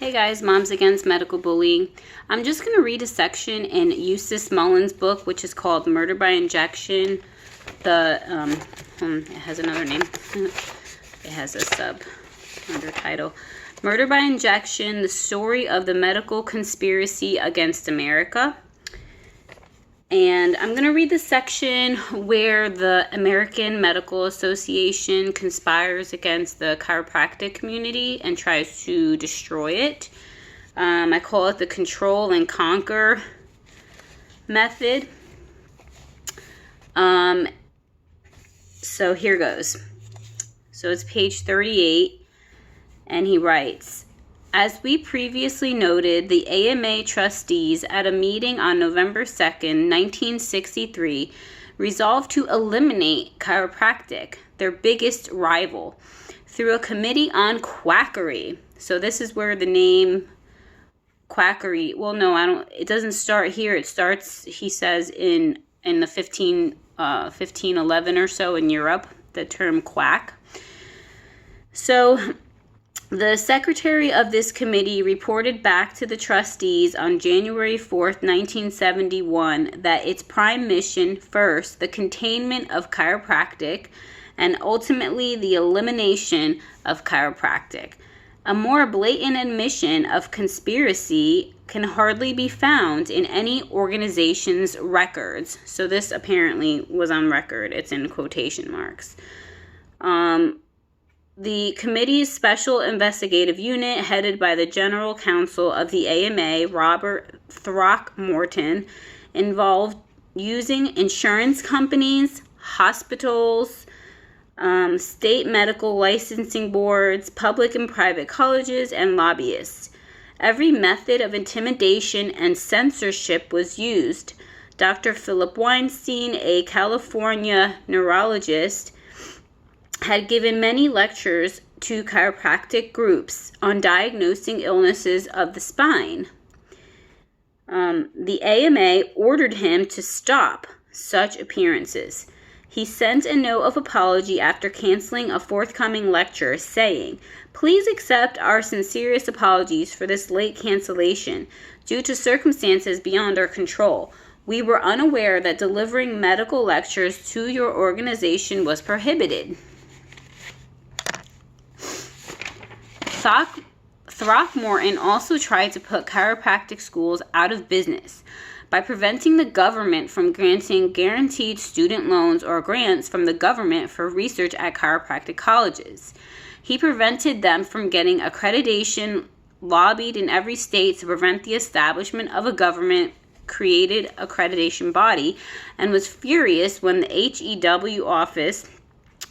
Hey guys, Moms Against Medical Bullying. I'm just going to read a section in Eustace Mullins' book, which is called Murder by Injection. It has another name. It has a under title. Murder by Injection, the story of the medical conspiracy against America. And I'm going to read the section where the American Medical Association conspires against the chiropractic community and tries to destroy it. I call it the control and conquer method. So here goes. So it's page 38, and he writes, "As we previously noted, the AMA trustees at a meeting on November 2nd, 1963, resolved to eliminate chiropractic, their biggest rival, through a committee on quackery." So this is where the name quackery, it doesn't start here. It starts, he says, in the 1511 or so in Europe, the term quack. So the secretary of this committee reported back to the trustees on January 4th, 1971, that its prime mission, first, the containment of chiropractic, and ultimately the elimination of chiropractic. A more blatant admission of conspiracy can hardly be found in any organization's records. So this apparently was on record. It's in quotation marks. The committee's special investigative unit, headed by the general counsel of the AMA, Robert Throckmorton, involved using insurance companies, hospitals, state medical licensing boards, public and private colleges, and lobbyists. Every method of intimidation and censorship was used. Dr. Philip Weinstein, a California neurologist, had given many lectures to chiropractic groups on diagnosing illnesses of the spine. The AMA ordered him to stop such appearances. He sent a note of apology after canceling a forthcoming lecture, saying, "Please accept our sincerest apologies for this late cancellation due to circumstances beyond our control. We were unaware that delivering medical lectures to your organization was prohibited." Throckmorton also tried to put chiropractic schools out of business by preventing the government from granting guaranteed student loans or grants from the government for research at chiropractic colleges. He prevented them from getting accreditation, lobbied in every state to prevent the establishment of a government-created accreditation body, and was furious when the HEW Office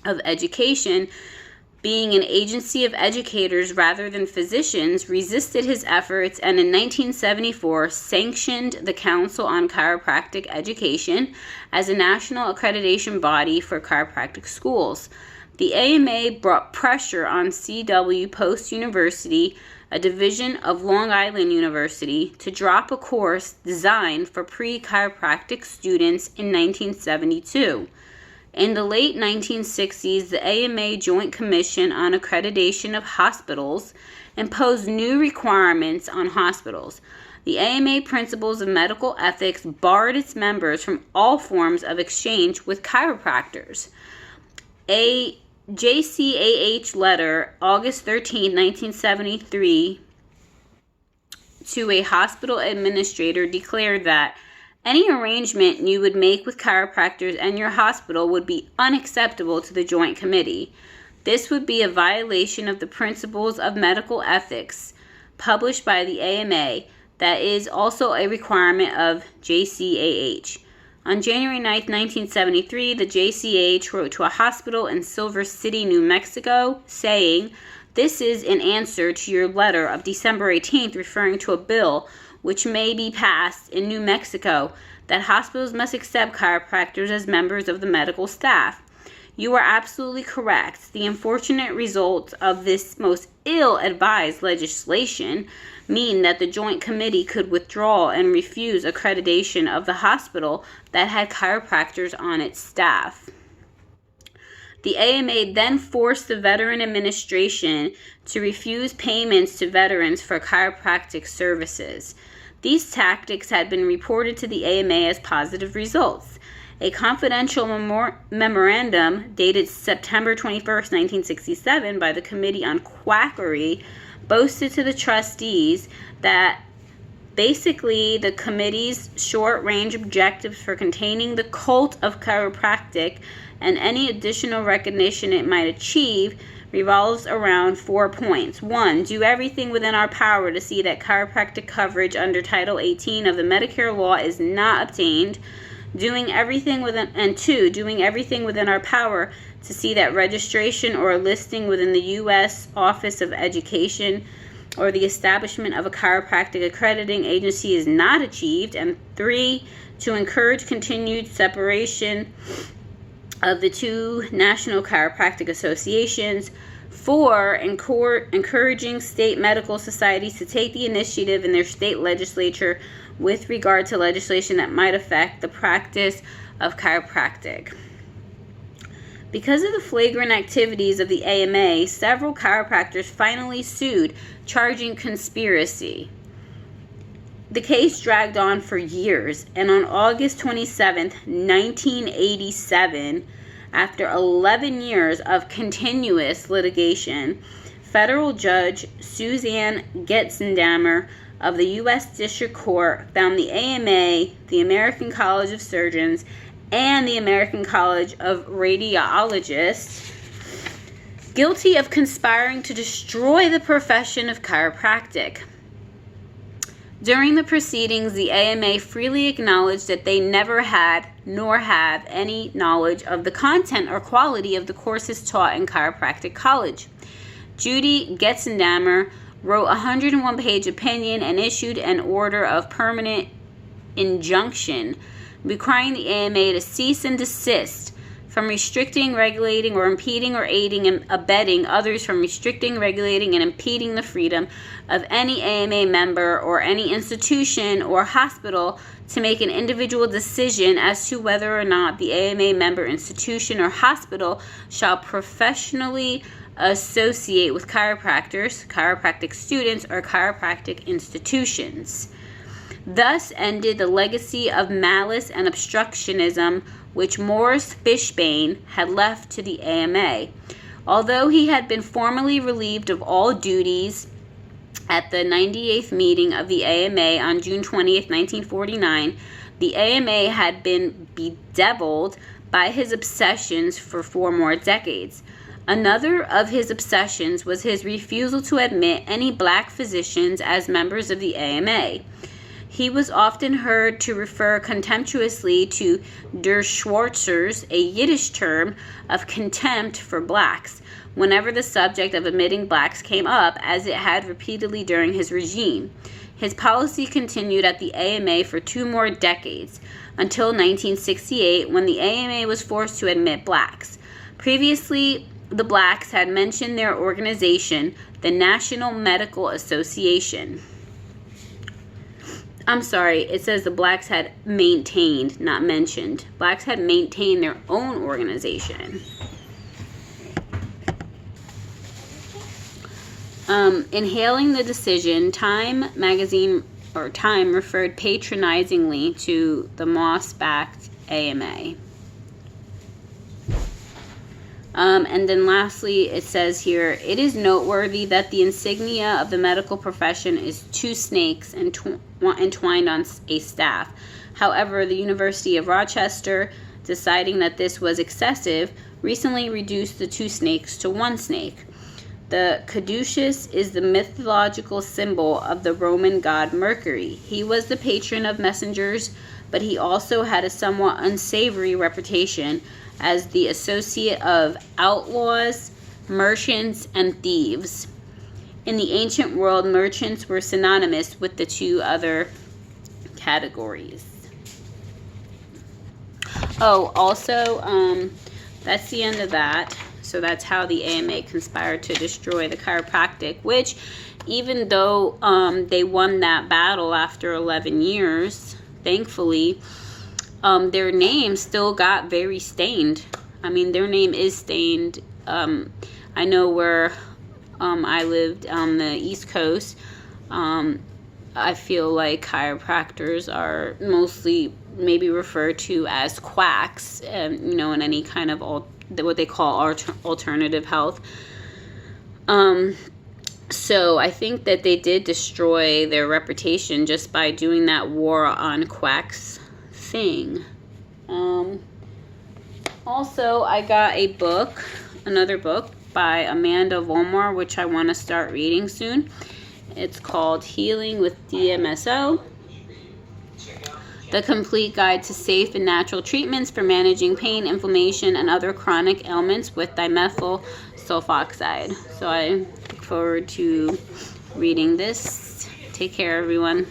of Education, being an agency of educators rather than physicians, resisted his efforts and in 1974 sanctioned the Council on Chiropractic Education as a national accreditation body for chiropractic schools. The AMA brought pressure on C.W. Post University, a division of Long Island University, to drop a course designed for pre-chiropractic students in 1972. In the late 1960s, the AMA Joint Commission on Accreditation of Hospitals imposed new requirements on hospitals. The AMA Principles of Medical Ethics barred its members from all forms of exchange with chiropractors. A JCAH letter, August 13, 1973, to a hospital administrator declared that any arrangement you would make with chiropractors and your hospital would be unacceptable to the Joint Committee. This would be a violation of the Principles of Medical Ethics published by the AMA that is also a requirement of JCAH. On January 9, 1973, the JCAH wrote to a hospital in Silver City, New Mexico, saying, "This is in answer to your letter of December 18th referring to a bill which may be passed in New Mexico, that hospitals must accept chiropractors as members of the medical staff. You are absolutely correct. The unfortunate results of this most ill-advised legislation mean that the Joint Committee could withdraw and refuse accreditation of the hospital that had chiropractors on its staff." The AMA then forced the Veteran Administration to refuse payments to veterans for chiropractic services. These tactics had been reported to the AMA as positive results. A confidential memorandum dated September 21, 1967, by the Committee on Quackery boasted to the trustees that basically the committee's short-range objectives for containing the cult of chiropractic and any additional recognition it might achieve revolves around 4 points. 1. Do everything within our power to see that chiropractic coverage under Title 18 of the Medicare law is not obtained. Doing everything within our power to see that registration or listing within the U.S. Office of Education or the establishment of a chiropractic accrediting agency is not achieved. And 3, to encourage continued separation of the two national chiropractic associations. 4, encouraging state medical societies to take the initiative in their state legislature with regard to legislation that might affect the practice of chiropractic. Because of the flagrant activities of the AMA, several chiropractors finally sued, charging conspiracy. The case dragged on for years, and on August 27, 1987, after 11 years of continuous litigation, federal judge Suzanne Getzendamer of the U.S. District Court found the AMA, the American College of Surgeons, and the American College of Radiologists guilty of conspiring to destroy the profession of chiropractic. During the proceedings, the AMA freely acknowledged that they never had nor have any knowledge of the content or quality of the courses taught in chiropractic college. Judy Getzendamer wrote a 101-page opinion and issued an order of permanent injunction requiring the AMA to cease and desist from restricting, regulating, or impeding or aiding and abetting others from restricting, regulating, and impeding the freedom of any AMA member or any institution or hospital to make an individual decision as to whether or not the AMA member, institution, or hospital shall professionally associate with chiropractors, chiropractic students, or chiropractic institutions. Thus ended the legacy of malice and obstructionism which Morris Fishbane had left to the AMA. Although he had been formally relieved of all duties at the 98th meeting of the AMA on June 20th, 1949, the AMA had been bedeviled by his obsessions for 4 more decades. Another of his obsessions was his refusal to admit any black physicians as members of the AMA. He was often heard to refer contemptuously to Der Schwarzers, a Yiddish term of contempt for blacks, whenever the subject of admitting blacks came up, as it had repeatedly during his regime. His policy continued at the AMA for 2 more decades, until 1968, when the AMA was forced to admit blacks. Previously, the blacks had mentioned their organization, the National Medical Association. I'm sorry, it says the blacks had maintained, not mentioned. Blacks had maintained their own organization. In hailing the decision, Time magazine, or Time, referred patronizingly to the Moss-backed AMA. And then lastly, it says here, it is noteworthy that the insignia of the medical profession is 2 snakes entwined on a staff. However, the University of Rochester, deciding that this was excessive, recently reduced the 2 snakes to 1 snake. The caduceus is the mythological symbol of the Roman god Mercury. He was the patron of messengers, but he also had a somewhat unsavory reputation as the associate of outlaws, merchants, and thieves. In the ancient world, merchants were synonymous with the 2 other categories. Oh, also, that's the end of that. So that's how the AMA conspired to destroy the chiropractic, which, even though they won that battle after 11 years, thankfully, their name still got very stained. I mean, their name is stained. I know where I lived on the East Coast. I feel like chiropractors are mostly maybe referred to as quacks, you know, in any kind of what they call alternative health. So I think that they did destroy their reputation just by doing that war on quacks thing. Also, I got another book by Amanda Vollmer, which I want to start reading soon. It's called Healing with DMSO, The Complete Guide to Safe and Natural Treatments for Managing Pain, Inflammation, and Other Chronic Ailments with Dimethyl Sulfoxide. So I look forward to reading this. Take care, everyone.